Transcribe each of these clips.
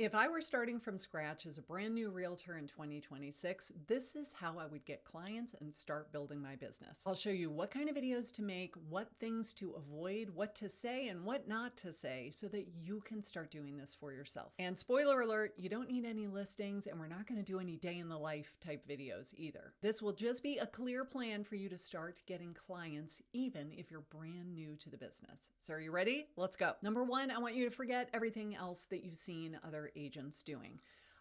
If I were starting from scratch as a brand new realtor in 2026, this is how I would get clients and start building my business. I'll show you what kind of videos to make, what things to avoid, what to say and what not to say so that you can start doing this for yourself. And spoiler alert, you don't need any listings and we're not going to do any day in the life type videos either. This will just be a clear plan for you to start getting clients even if you're brand new to the business. So are you ready? Let's go. Number one, I want you to forget everything else that you've seen other agents doing.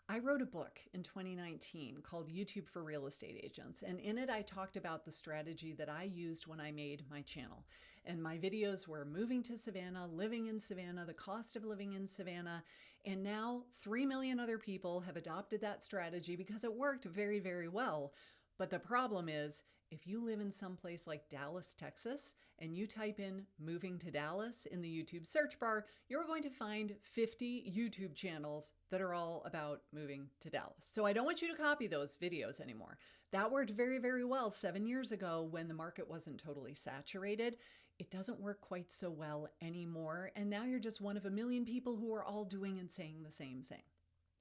I wrote a book in 2019 called YouTube for Real Estate Agents, and in it I talked about the strategy that I used when I made my channel. And my videos were moving to Savannah, living in Savannah, the cost of living in Savannah, and now 3 million other people have adopted that strategy because it worked very, very well. But the problem is, if you live in some place like Dallas, Texas, and you type in moving to Dallas in the YouTube search bar, you're going to find 50 YouTube channels that are all about moving to Dallas. So I don't want you to copy those videos anymore. That worked very, very well 7 years ago when the market wasn't totally saturated. It doesn't work quite so well anymore. And now you're just one of a million people who are all doing and saying the same thing.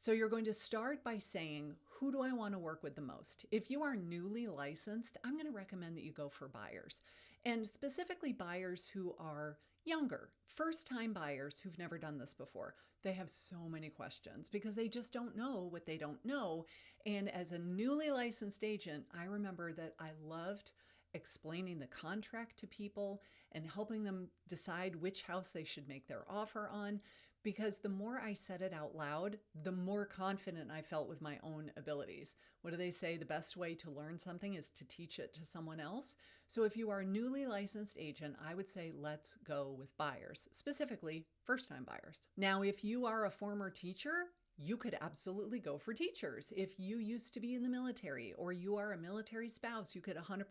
So you're going to start by saying, who do I want to work with the most? If you are newly licensed, I'm going to recommend that you go for buyers, and specifically buyers who are younger, first-time buyers who've never done this before. They have so many questions because they just don't know what they don't know. And as a newly licensed agent, I remember that I loved explaining the contract to people and helping them decide which house they should make their offer on, because the more I said it out loud, the more confident I felt with my own abilities. What do they say? The best way to learn something is to teach it to someone else. So if you are a newly licensed agent, I would say let's go with buyers, specifically first-time buyers. Now, if you are a former teacher, you could absolutely go for teachers. If you used to be in the military or you are a military spouse, you could 100%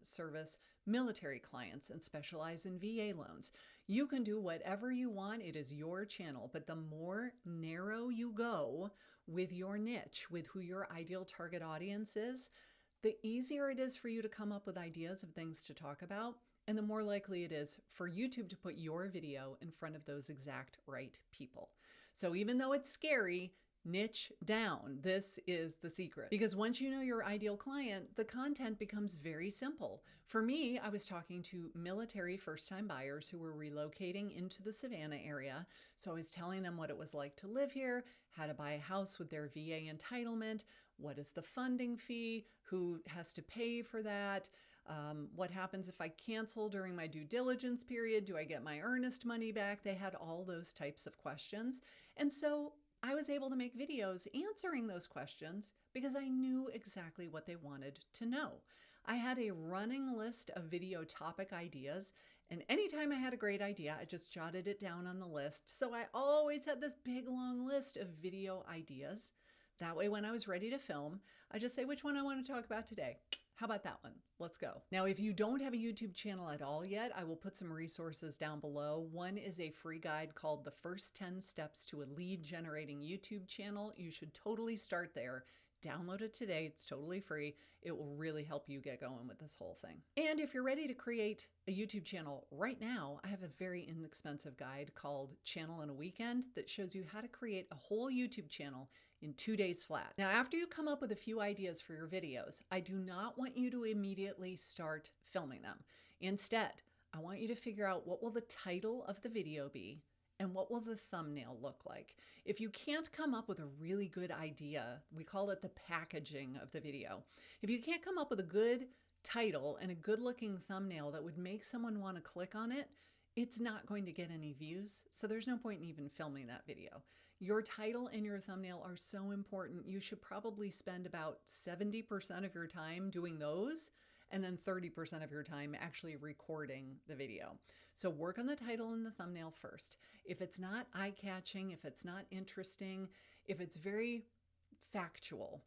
service military clients and specialize in VA loans. You can do whatever you want. It is your channel. But the more narrow you go with your niche, with who your ideal target audience is, the easier it is for you to come up with ideas of things to talk about. And the more likely it is for YouTube to put your video in front of those exact right people. So even though it's scary, niche down. This is the secret. Because once you know your ideal client, the content becomes very simple. For me, I was talking to military first-time buyers who were relocating into the Savannah area. So I was telling them what it was like to live here, how to buy a house with their VA entitlement, what is the funding fee, who has to pay for that, what happens if I cancel during my due diligence period, do I get my earnest money back? They had all those types of questions. And so I was able to make videos answering those questions because I knew exactly what they wanted to know. I had a running list of video topic ideas, and anytime I had a great idea, I just jotted it down on the list. So I always had this big long list of video ideas. That way, when I was ready to film, I just say which one I want to talk about today. How about that one? Let's go. Now, if you don't have a YouTube channel at all yet, I will put some resources down below. One is a free guide called The First 10 Steps to a Lead Generating YouTube Channel. You should totally start there. Download it today. It's totally free. It will really help you get going with this whole thing. And if you're ready to create a YouTube channel right now, I have a very inexpensive guide called Channel in a Weekend that shows you how to create a whole YouTube channel in 2 days flat. Now, after you come up with a few ideas for your videos, I do not want you to immediately start filming them. Instead, I want you to figure out what will the title of the video be and what will the thumbnail look like. If you can't come up with a really good idea, we call it the packaging of the video. If you can't come up with a good title and a good looking thumbnail that would make someone want to click on it, it's not going to get any views. So there's no point in even filming that video. Your title and your thumbnail are so important. You should probably spend about 70% of your time doing those, and then 30% of your time actually recording the video. So work on the title and the thumbnail first. If it's not eye-catching, if it's not interesting, if it's very factual,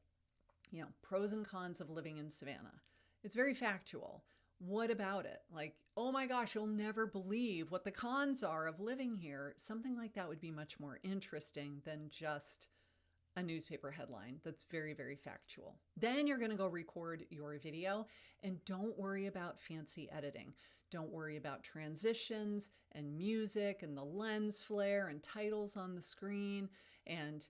pros and cons of living in Savannah, it's very factual. What about it? Like, oh my gosh, you'll never believe what the cons are of living here. Something like that would be much more interesting than just a newspaper headline that's very, very factual. Then you're going to go record your video, and don't worry about fancy editing. Don't worry about transitions and music and the lens flare and titles on the screen and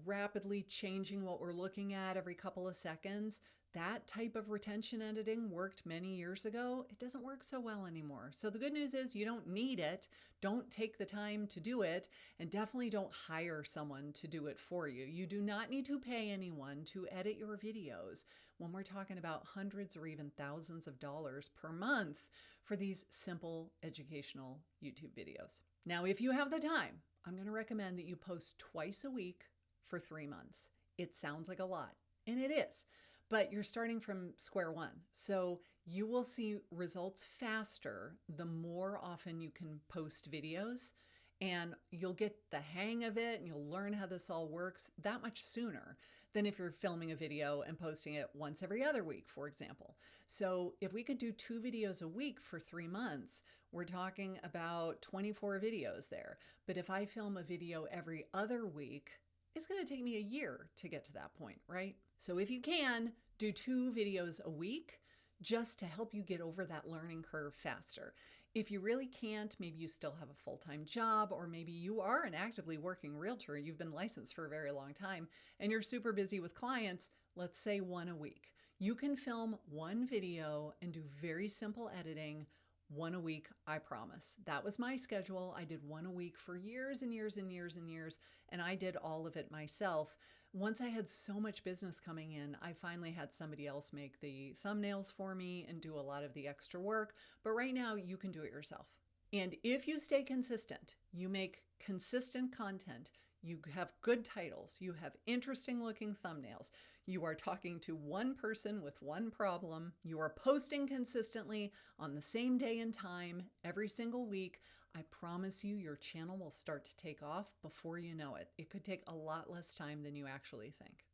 rapidly changing what we're looking at every couple of seconds. That type of retention editing worked many years ago. It doesn't work so well anymore. So the good news is you don't need it. Don't take the time to do it, and definitely don't hire someone to do it for you. You do not need to pay anyone to edit your videos when we're talking about hundreds or even thousands of dollars per month for these simple educational YouTube videos. Now, if you have the time, I'm going to recommend that you post twice a week for 3 months. It sounds like a lot, and it is. But you're starting from square one. So you will see results faster the more often you can post videos, and you'll get the hang of it and you'll learn how this all works that much sooner than if you're filming a video and posting it once every other week, for example. So if we could do 2 videos a week for 3 months, we're talking about 24 videos there. But if I film a video every other week, it's going to take me a year to get to that point, right? So if you can, do 2 videos a week just to help you get over that learning curve faster. If you really can't, maybe you still have a full-time job, or maybe you are an actively working realtor, you've been licensed for a very long time, and you're super busy with clients, let's say 1 a week. You can film 1 video and do very simple editing 1 a week, I promise. That was my schedule. I did 1 a week for years and years and years and years, and I did all of it myself. Once I had so much business coming in, I finally had somebody else make the thumbnails for me and do a lot of the extra work. But right now, you can do it yourself. And if you stay consistent, you make consistent content, you have good titles, you have interesting looking thumbnails, you are talking to one person with one problem, you are posting consistently on the same day and time every single week, I promise you your channel will start to take off before you know it. It could take a lot less time than you actually think.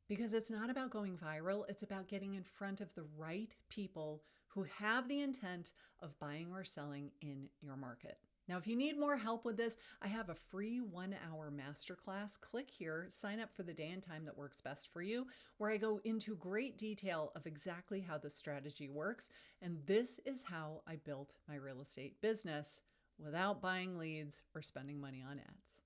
Because it's not about going viral, it's about getting in front of the right people who have the intent of buying or selling in your market. Now, if you need more help with this, I have a free 1-hour masterclass. Click here, sign up for the day and time that works best for you, where I go into great detail of exactly how the strategy works. And this is how I built my real estate business without buying leads or spending money on ads.